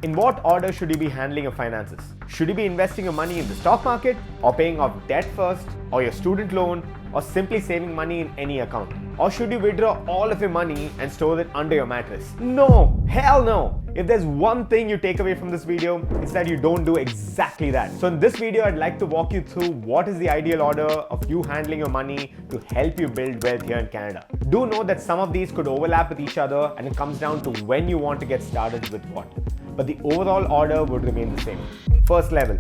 In what order should you be handling your finances? Should you be investing your money in the stock market, or paying off debt first, or your student loan, or simply saving money in any account? Or should you withdraw all of your money and store it under your mattress? No! Hell no! If there's one thing you take away from this video, it's that you don't do exactly that. So in this video, I'd like to walk you through what is the ideal order of you handling your money to help you build wealth here in Canada. Do know that some of these could overlap with each other, and it comes down to when you want to get started with what. But the overall order would remain the same. First level,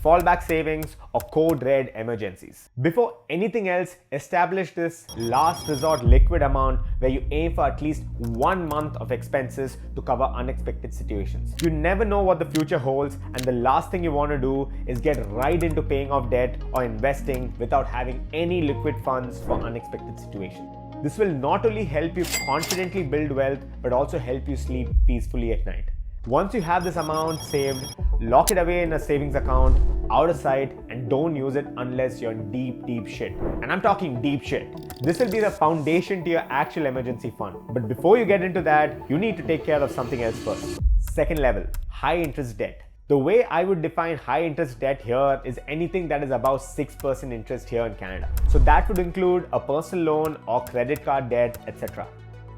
fallback savings or code red emergencies. Before anything else, establish this last resort liquid amount where you aim for at least 1 month of expenses to cover unexpected situations. You never know what the future holds, and the last thing you want to do is get right into paying off debt or investing without having any liquid funds for unexpected situations. This will not only help you confidently build wealth, but also help you sleep peacefully at night. Once you have this amount saved, lock it away in a savings account, out of sight, and don't use it unless you're in deep shit. And I'm talking deep shit. This will be the foundation to your actual emergency fund. But before you get into that, you need to take care of something else first. Second level, high interest debt. The way I would define high interest debt here is anything that is above 6% interest here in Canada. So that would include a personal loan or credit card debt, etc.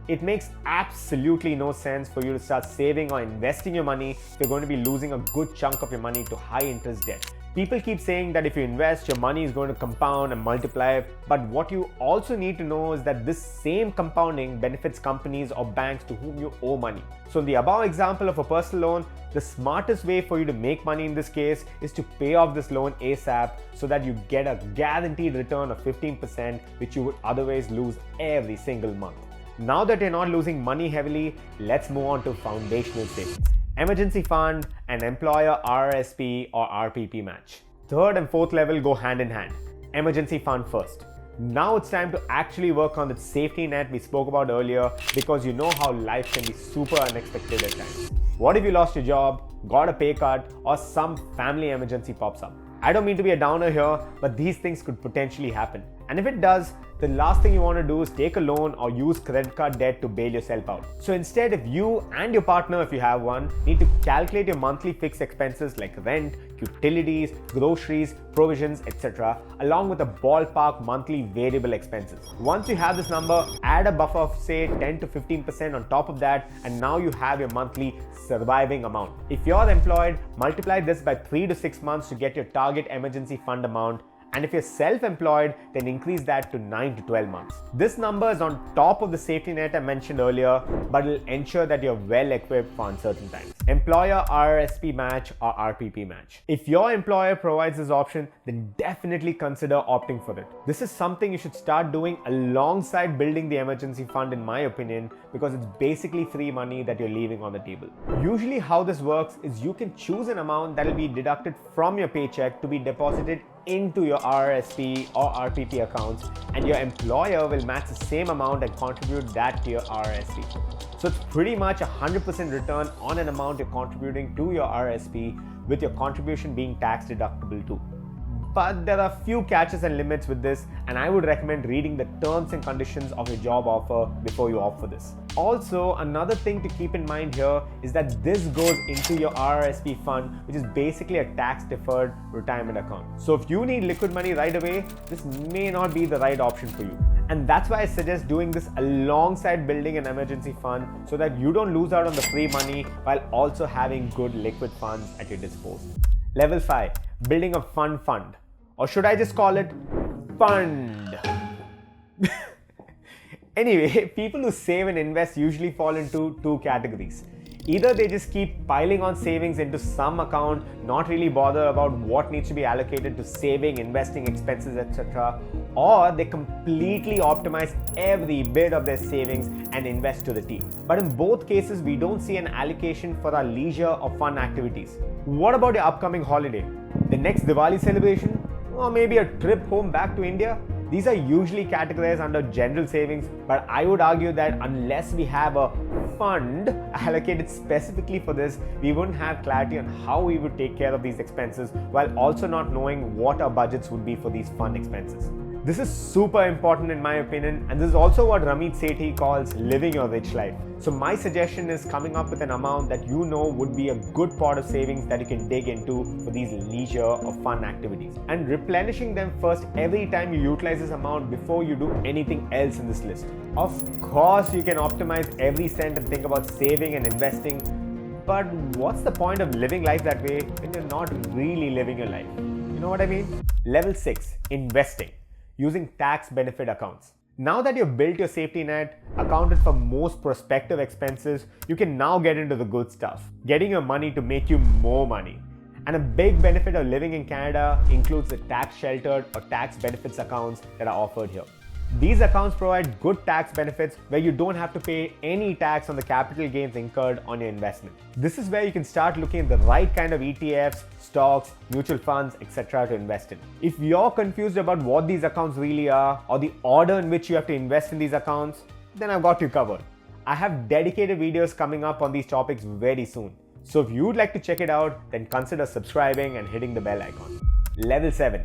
It makes absolutely no sense for you to start saving or investing your money if you're going to be losing a good chunk of your money to high interest debt. People keep saying that if you invest, your money is going to compound and multiply, but what you also need to know is that this same compounding benefits companies or banks to whom you owe money. So in the above example of a personal loan, the smartest way for you to make money in this case is to pay off this loan ASAP so that you get a guaranteed return of 15%, which you would otherwise lose every single month. Now that you're not losing money heavily, let's move on to foundational savings. Emergency fund and employer RRSP or RPP match. Third and fourth level go hand in hand. Emergency fund first. Now it's time to actually work on the safety net we spoke about earlier, because you know how life can be super unexpected at times. What if you lost your job, got a pay cut, or some family emergency pops up? I don't mean to be a downer here, but these things could potentially happen. And if it does, the last thing you want to do is take a loan or use credit card debt to bail yourself out. So instead, if you and your partner, if you have one, need to calculate your monthly fixed expenses like rent, utilities, groceries, provisions, etc., along with a ballpark monthly variable expenses. Once you have this number, add a buffer of say 10 to 15% on top of that, and now you have your monthly surviving amount. If you're employed, multiply this by 3 to 6 months to get your target emergency fund amount. And if you're self-employed, then increase that to 9 to 12 months. This number is on top of the safety net I mentioned earlier, but it'll ensure that you're well equipped for uncertain times. Employer RRSP match or RPP match. If your employer provides this option, then definitely consider opting for it. This is something you should start doing alongside building the emergency fund, in my opinion, because it's basically free money that you're leaving on the table. Usually how this works is you can choose an amount that will be deducted from your paycheck to be deposited into your RRSP or RPP accounts, and your employer will match the same amount and contribute that to your RRSP. So it's pretty much 100% return on an amount you're contributing to your RRSP, with your contribution being tax deductible too. But there are a few catches and limits with this, and I would recommend reading the terms and conditions of your job offer before you opt for this. Also, another thing to keep in mind here is that this goes into your RRSP fund, which is basically a tax-deferred retirement account. So if you need liquid money right away, this may not be the right option for you. And that's why I suggest doing this alongside building an emergency fund, so that you don't lose out on the free money while also having good liquid funds at your disposal. Level 5, building a fund. Or should I just call it fund? Anyway, people who save and invest usually fall into two categories. Either they just keep piling on savings into some account, not really bother about what needs to be allocated to saving, investing, expenses, etc. Or they completely optimize every bit of their savings and invest to the T. But in both cases, we don't see an allocation for our leisure or fun activities. What about your upcoming holiday? The next Diwali celebration? Or maybe a trip home back to India? These are usually categorized under general savings, but I would argue that unless we have a fund allocated specifically for this, we wouldn't have clarity on how we would take care of these expenses, while also not knowing what our budgets would be for these fund expenses. This is super important in my opinion, and this is also what Ramit Sethi calls living your rich life. So my suggestion is coming up with an amount that you know would be a good pot of savings that you can dig into for these leisure or fun activities, and replenishing them first every time you utilize this amount before you do anything else in this list. Of course, you can optimize every cent and think about saving and investing, but what's the point of living life that way when you're not really living your life? You know what I mean? Level 6, investing. Using tax benefit accounts. Now that you've built your safety net, accounted for most prospective expenses, you can now get into the good stuff, getting your money to make you more money. And a big benefit of living in Canada includes the tax sheltered or tax benefits accounts that are offered here. These accounts provide good tax benefits where you don't have to pay any tax on the capital gains incurred on your investment. This is where you can start looking at the right kind of ETFs, stocks, mutual funds, etc. to invest in. If you're confused about what these accounts really are or the order in which you have to invest in these accounts, then I've got you covered. I have dedicated videos coming up on these topics very soon. So if you'd like to check it out, then consider subscribing and hitting the bell icon. Level 7.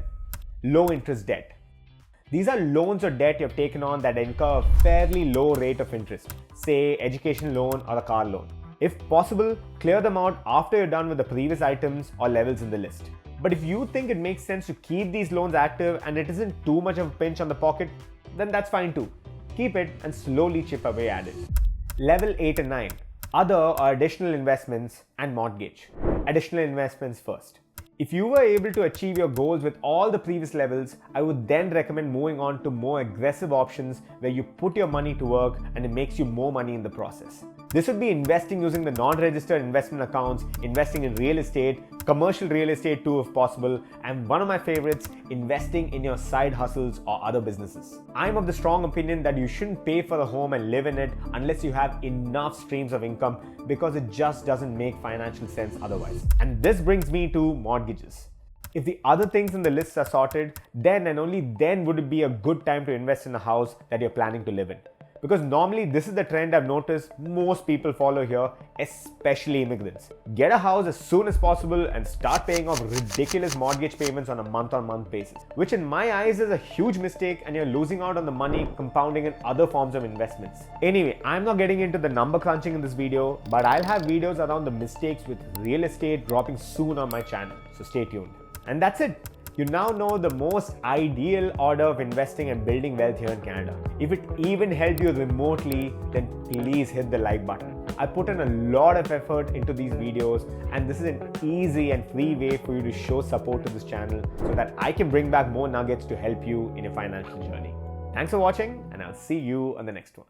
Low interest debt. These are loans or debt you've taken on that incur a fairly low rate of interest, say education loan or a car loan. If possible, clear them out after you're done with the previous items or levels in the list. But if you think it makes sense to keep these loans active and it isn't too much of a pinch on the pocket, then that's fine too. Keep it and slowly chip away at it. Level 8 and 9. Other or additional investments and mortgage. Additional investments first. If you were able to achieve your goals with all the previous levels, I would then recommend moving on to more aggressive options where you put your money to work and it makes you more money in the process. This would be investing using the non-registered investment accounts, investing in real estate, commercial real estate too if possible, and one of my favorites, investing in your side hustles or other businesses. I'm of the strong opinion that you shouldn't pay for a home and live in it unless you have enough streams of income, because it just doesn't make financial sense otherwise. And this brings me to mortgages. If the other things in the list are sorted, then and only then would it be a good time to invest in a house that you're planning to live in. Because normally this is the trend I've noticed most people follow here, especially immigrants. Get a house as soon as possible and start paying off ridiculous mortgage payments on a month-on-month basis, which in my eyes is a huge mistake, and you're losing out on the money compounding in other forms of investments. Anyway, I'm not getting into the number crunching in this video, but I'll have videos around the mistakes with real estate dropping soon on my channel, so stay tuned. And that's it. You now know the most ideal order of investing and building wealth here in Canada. If it even helped you remotely, then please hit the like button. I put in a lot of effort into these videos, and this is an easy and free way for you to show support to this channel so that I can bring back more nuggets to help you in your financial journey. Thanks for watching, and I'll see you on the next one.